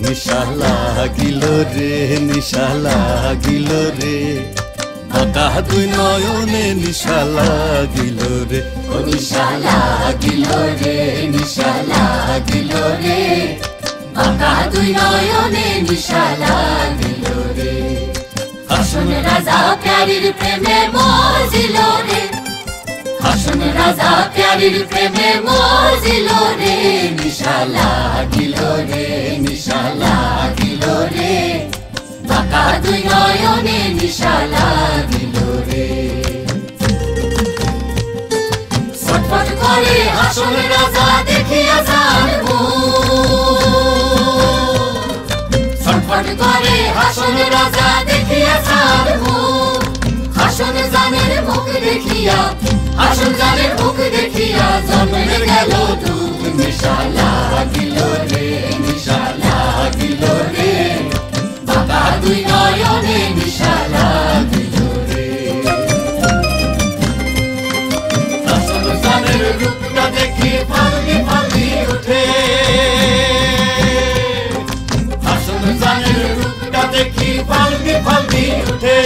নিশা লাগিল রে নিশা লাগিল রে বাঁকা দুই নয়নে নিশা লাগিল রে ও নিশা লাগিল রে নিশা লাগিল রে বাঁকা দুই নয়নে নিশা লাগিল রে হাসন রাজা প্যারির প্রেমে মজিল রে হাসন রাজা প্যারির প্রেমে মজিল রে নিশা লাগিল রে নিশা লাগিল রে বাঁকা দুই নয়নে নিশা লাগিল রে ছটফট করে হাসন রাজা দেখিয়া যার ছটফট করে হাসন রাজা দেখিয়া যার হাসন জানের মুখ দেখিয়া হাসন জানের মুখ দেখিয়া জন্মের গেল দুঃখ নিশা লাগিল রে নিশা লাগিল রে বাঁকা দুই নয়নে নিশা লাগিল রে হাসন জানের রূপটা দেখি ফালকি ফালকি উঠে হাসন জানের রূপটা দেখি ফালকি ফালকি উঠে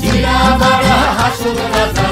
জিয়া বাড়া হাসন রাজা